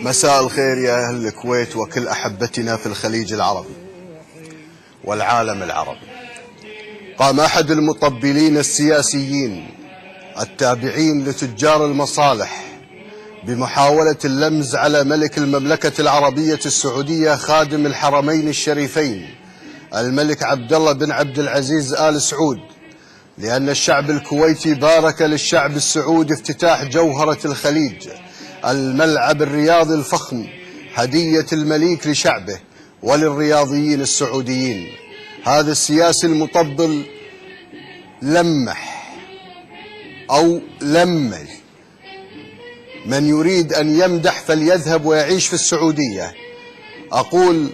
مساء الخير يا أهل الكويت وكل أحبتنا في الخليج العربي والعالم العربي. قام أحد المطبلين السياسيين التابعين لتجار المصالح بمحاولة اللمز على ملك المملكة العربية السعودية خادم الحرمين الشريفين الملك عبد الله بن عبد العزيز آل سعود، لأن الشعب الكويتي بارك للشعب السعودي افتتاح جوهرة الخليج، الملعب الرياضي الفخم، هدية المليك لشعبه وللرياضيين السعوديين. هذا السياسي المطبل لمح أو لمل من يريد أن يمدح فليذهب ويعيش في السعودية. أقول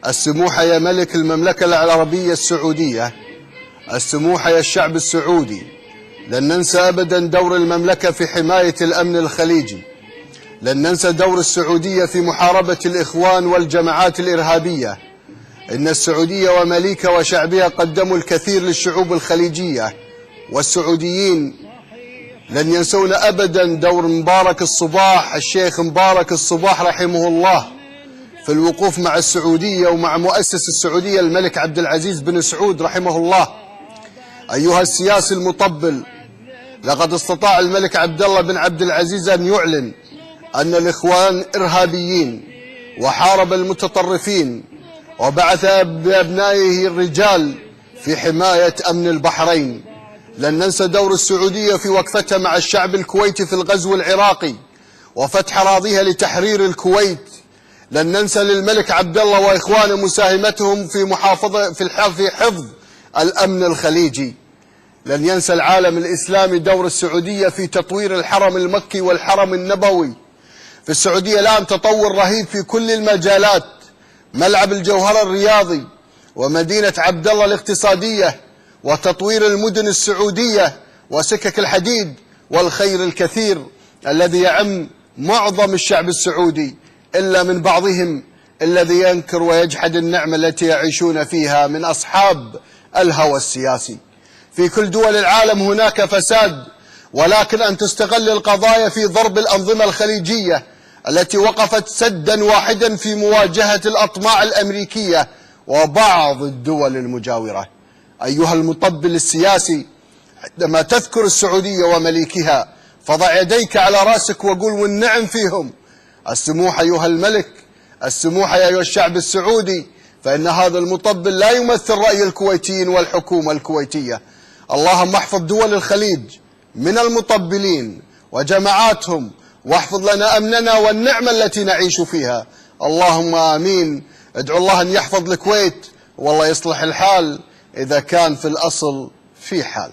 السموحة يا ملك المملكة العربية السعودية، السموحة يا الشعب السعودي. لن ننسى أبدا دور المملكة في حماية الأمن الخليجي، لن ننسى دور السعودية في محاربة الإخوان والجماعات الإرهابية. إن السعودية ومليكها وشعبها قدموا الكثير للشعوب الخليجية، والسعوديين لن ينسون أبدا دور مبارك الصباح، الشيخ مبارك الصباح رحمه الله، في الوقوف مع السعودية ومع مؤسس السعودية الملك عبد العزيز بن سعود رحمه الله. أيها السياسي المطبل، لقد استطاع الملك عبد الله بن عبد العزيز أن يعلن أن الإخوان إرهابيين، وحارب المتطرفين، وبعث بأبنائه الرجال في حماية أمن البحرين. لن ننسى دور السعودية في وقفتها مع الشعب الكويتي في الغزو العراقي وفتح أراضيها لتحرير الكويت. لن ننسى للملك عبد الله وإخوانه مساهمتهم في حفظ الأمن الخليجي. لن ينسى العالم الإسلامي دور السعودية في تطوير الحرم المكي والحرم النبوي. في السعودية الآن تطور رهيب في كل المجالات، ملعب الجوهرة الرياضي، ومدينة عبد الله الاقتصادية، وتطوير المدن السعودية، وسكك الحديد، والخير الكثير الذي يعم معظم الشعب السعودي، إلا من بعضهم الذي ينكر ويجحد النعمة التي يعيشون فيها من أصحاب الهوى السياسي. في كل دول العالم هناك فساد، ولكن أن تستغل القضايا في ضرب الأنظمة الخليجية التي وقفت سدا واحدا في مواجهة الأطماع الأمريكية وبعض الدول المجاورة. أيها المطبل السياسي، عندما تذكر السعودية ومليكها فضع يديك على رأسك وقول والنعم فيهم. السموحة أيها الملك، السموحة يا أيها الشعب السعودي، فإن هذا المطبل لا يمثل رأي الكويتيين والحكومة الكويتية. اللهم احفظ دول الخليج من المطبلين وجماعاتهم، واحفظ لنا أمننا والنعمة التي نعيش فيها. اللهم آمين. ادعو الله أن يحفظ الكويت، والله يصلح الحال إذا كان في الأصل في حال.